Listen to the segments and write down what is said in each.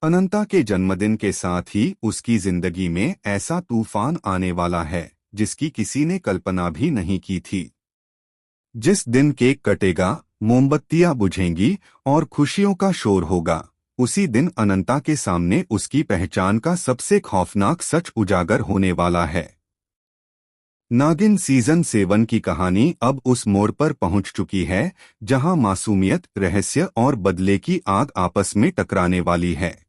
अनंता के जन्मदिन के साथ ही उसकी जिंदगी में ऐसा तूफान आने वाला है जिसकी किसी ने कल्पना भी नहीं की थी। जिस दिन केक कटेगा, मोमबत्तियां बुझेंगी और खुशियों का शोर होगा, उसी दिन अनंता के सामने उसकी पहचान का सबसे खौफनाक सच उजागर होने वाला है। नागिन सीजन 7 की कहानी अब उस मोड़ पर पहुंच चुकी है जहां मासूमियत, रहस्य और बदले की आग आपस में टकराने वाली है।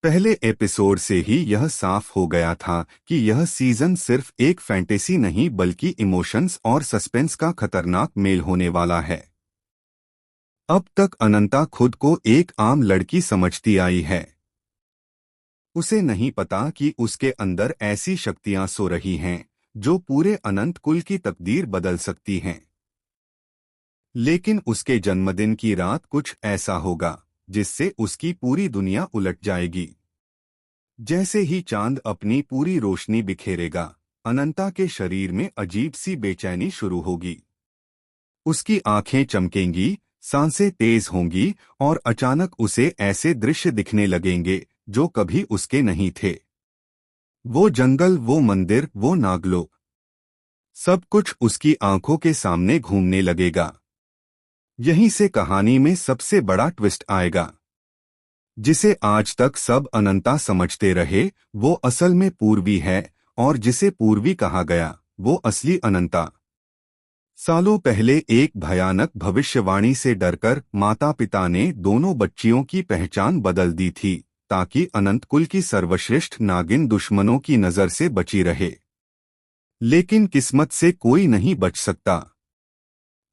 पहले एपिसोड से ही यह साफ हो गया था कि यह सीजन सिर्फ एक फैंटेसी नहीं बल्कि इमोशंस और सस्पेंस का खतरनाक मेल होने वाला है। अब तक अनंता खुद को एक आम लड़की समझती आई है। उसे नहीं पता कि उसके अंदर ऐसी शक्तियां सो रही हैं जो पूरे अनंत कुल की तकदीर बदल सकती हैं। लेकिन उसके जन्मदिन की रात कुछ ऐसा होगा जिससे उसकी पूरी दुनिया उलट जाएगी। जैसे ही चांद अपनी पूरी रोशनी बिखेरेगा, अनंता के शरीर में अजीब सी बेचैनी शुरू होगी। उसकी आंखें चमकेंगी, सांसें तेज होंगी और अचानक उसे ऐसे दृश्य दिखने लगेंगे जो कभी उसके नहीं थे। वो जंगल, वो मंदिर, वो नागलोक, सब कुछ उसकी आंखों के सामने घूमने लगेगा। यहीं से कहानी में सबसे बड़ा ट्विस्ट आएगा। जिसे आज तक सब अनंता समझते रहे, वो असल में पूर्वी है, और जिसे पूर्वी कहा गया, वो असली अनंता। सालों पहले एक भयानक भविष्यवाणी से डरकर माता पिता ने दोनों बच्चियों की पहचान बदल दी थी ताकि अनंत कुल की सर्वश्रेष्ठ नागिन दुश्मनों की नजर से बची रहे। लेकिन किस्मत से कोई नहीं बच सकता।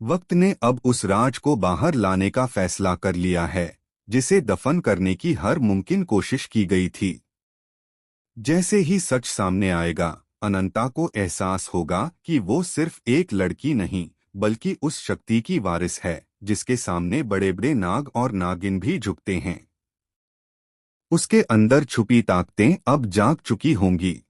वक्त ने अब उस राज को बाहर लाने का फैसला कर लिया है जिसे दफन करने की हर मुमकिन कोशिश की गई थी। जैसे ही सच सामने आएगा, अनंता को एहसास होगा कि वो सिर्फ एक लड़की नहीं बल्कि उस शक्ति की वारिस है जिसके सामने बड़े बड़े नाग और नागिन भी झुकते हैं। उसके अंदर छुपी ताकतें अब जाग चुकी होंगी।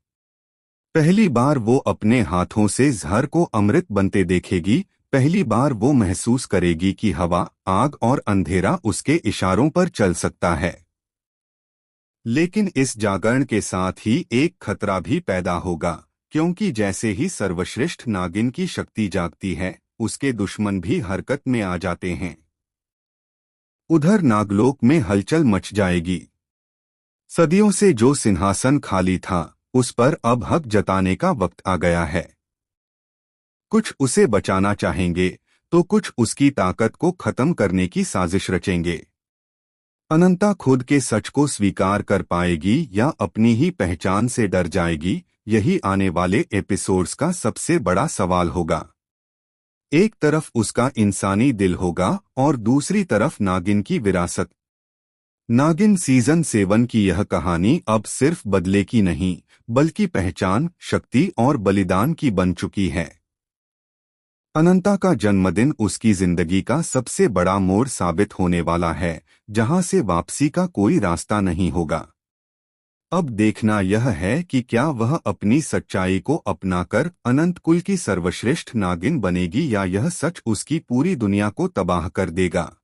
पहली बार वो अपने हाथों से जहर को अमृत बनते देखेगी। पहली बार वो महसूस करेगी कि हवा, आग और अंधेरा उसके इशारों पर चल सकता है। लेकिन इस जागरण के साथ ही एक खतरा भी पैदा होगा, क्योंकि जैसे ही सर्वश्रेष्ठ नागिन की शक्ति जागती है, उसके दुश्मन भी हरकत में आ जाते हैं। उधर नागलोक में हलचल मच जाएगी। सदियों से जो सिंहासन खाली था, उस पर अब हक जताने का वक्त आ गया है। कुछ उसे बचाना चाहेंगे तो कुछ उसकी ताकत को खत्म करने की साजिश रचेंगे। अनंता खुद के सच को स्वीकार कर पाएगी या अपनी ही पहचान से डर जाएगी, यही आने वाले एपिसोड्स का सबसे बड़ा सवाल होगा। एक तरफ उसका इंसानी दिल होगा और दूसरी तरफ नागिन की विरासत। नागिन सीजन 7 की यह कहानी अब सिर्फ बदले की नहीं बल्कि पहचान, शक्ति और बलिदान की बन चुकी है। अनंता का जन्मदिन उसकी जिंदगी का सबसे बड़ा मोड़ साबित होने वाला है, जहां से वापसी का कोई रास्ता नहीं होगा। अब देखना यह है कि क्या वह अपनी सच्चाई को अपनाकर अनंत कुल की सर्वश्रेष्ठ नागिन बनेगी या यह सच उसकी पूरी दुनिया को तबाह कर देगा।